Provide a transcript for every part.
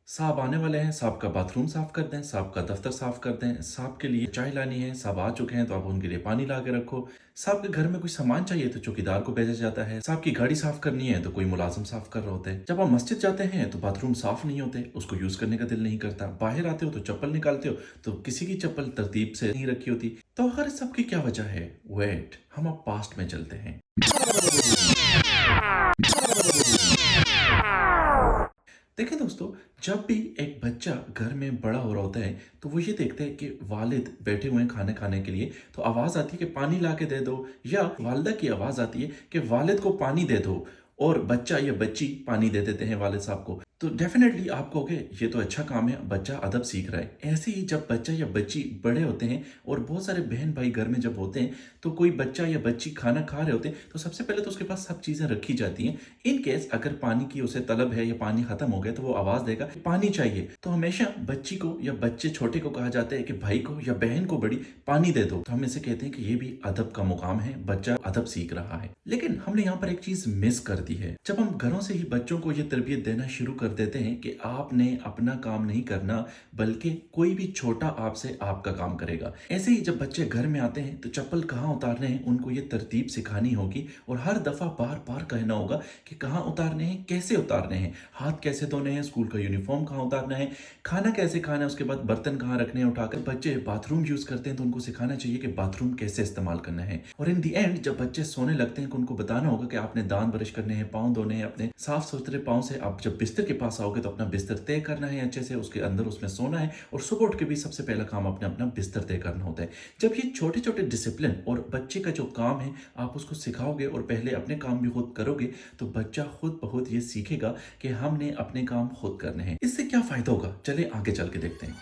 साहब आने वाले हैं, साहब का बाथरूम साफ कर दें, साहब का दफ्तर साफ कर दें, साहब के लिए चाय लानी है, साहब आ चुके हैं तो आप उनके लिए पानी ला के रखो। साहब के घर में कोई सामान चाहिए तो चौकीदार को भेजा जाता है। साहब की गाड़ी साफ करनी है तो कोई मुलाजिम साफ कर रहा होता है। जब आप मस्जिद जाते हैं तो बाथरूम साफ नहीं होते, उसको यूज करने का दिल नहीं करता। बाहर आते हो तो चप्पल निकालते हो तो किसी की चप्पल तरतीब से नहीं रखी होती। तो हर सब की क्या वजह है? वेट, हम अब पास्ट में चलते हैं। देखिए दोस्तों, जब भी एक बच्चा घर में बड़ा हो रहा होता है तो वो ये देखता है कि वालिद बैठे हुए हैं खाने खाने के लिए, तो आवाज़ आती है कि पानी ला के दे दो, या वालिदा की आवाज़ आती है कि वालिद को पानी दे दो, और बच्चा या बच्ची पानी दे देते हैं वालिद साहब को। तो डेफिनेटली आप कहोगे ये तो अच्छा काम है, बच्चा अदब सीख रहा है। ऐसे ही जब बच्चा या बच्ची बड़े होते हैं और बहुत सारे बहन भाई घर में जब होते हैं, तो कोई बच्चा या बच्ची खाना खा रहे होते हैं तो सबसे पहले तो उसके पास सब चीज़ें रखी जाती हैं। इन केस अगर पानी की उसे तलब है या पानी खत्म हो गया तो वो आवाज़ देगा कि पानी चाहिए, तो हमेशा बच्ची को या बच्चे छोटे को कहा जाता है कि भाई को या बहन को बड़ी पानी दे दो। तो हम इसे कहते हैं कि ये भी अदब का मुकाम है, बच्चा अदब सीख रहा है। लेकिन हमने यहाँ पर एक चीज मिस कर दी है। जब हम घरों से ही बच्चों को ये तरबियत देना शुरू कर देते हैं कि आपने अपना काम नहीं करना, बल्कि कोई भी छोटा आपसे आपका काम करेगा। ऐसे ही जब बच्चे घर में आते हैं तो चप्पल कहाँ उतारने हैं उनको ये तरतीब सिखानी होगी, और हर दफा बार बार कहना होगा कि कहाँ उतारने हैं, कैसे उतारने हैं, हाथ कैसे धोने हैं, स्कूल का यूनिफॉर्म कहाँ उतारना है, खाना कैसे खाना है, उसके बाद बर्तन कहाँ रखने हैं उठाकर। बच्चे बाथरूम यूज करते हैं तो उनको सिखाना चाहिए कि बाथरूम कैसे इस्तेमाल करना है। और इन दी एंड जब बच्चे सोने लगते हैं तो उनको बताना होगा कि आपने दांत ब्रश करने हैं, पाँव धोने हैं, अपने साफ सुथरे पाँव से आप जब बिस्तर के पास आओगे तो अपना बिस्तर तय करना है अच्छे से, उसके अंदर उसमें सोना है, और सुबह उठ के भी सबसे पहला काम अपने अपना बिस्तर तय करना होता है। जब ये छोटे छोटे डिसिप्लिन और बच्चे का जो काम है आप उसको सिखाओगे और पहले अपने काम भी खुद करोगे, तो बच्चा खुद ब खुद ये सीखेगा कि हमने अपने काम खुद करने हैं। इससे क्या फायदा होगा, चले आगे चल के देखते हैं।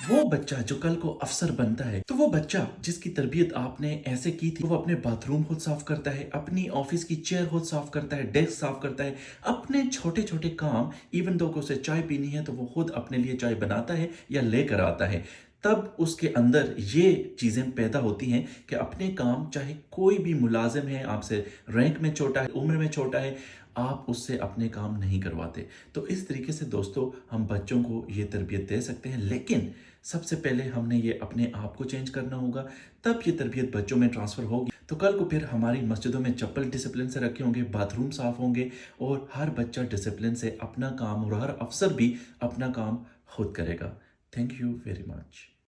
वो बच्चा जो कल को अफसर बनता है, तो वो बच्चा जिसकी तरबियत आपने ऐसे की थी, वो अपने बाथरूम खुद साफ करता है, अपनी ऑफिस की चेयर खुद साफ करता है, डेस्क साफ करता है, अपने छोटे छोटे काम, इवन दो को उसे चाय पीनी है तो वो खुद अपने लिए चाय बनाता है या लेकर आता है। तब उसके अंदर ये चीज़ें पैदा होती हैं कि अपने काम, चाहे कोई भी मुलाजिम है आपसे रैंक में छोटा है, उम्र में छोटा है, आप उससे अपने काम नहीं करवाते। तो इस तरीके से दोस्तों हम बच्चों को ये तरबियत दे सकते हैं, लेकिन सबसे पहले हमने ये अपने आप को चेंज करना होगा, तब ये तरबियत बच्चों में ट्रांसफ़र होगी। तो कल को फिर हमारी मस्जिदों में चप्पल डिसिप्लिन से रखे होंगे, बाथरूम साफ होंगे, और हर बच्चा डिसिप्लिन से अपना काम, और हर अफसर भी अपना काम खुद करेगा। Thank you very much.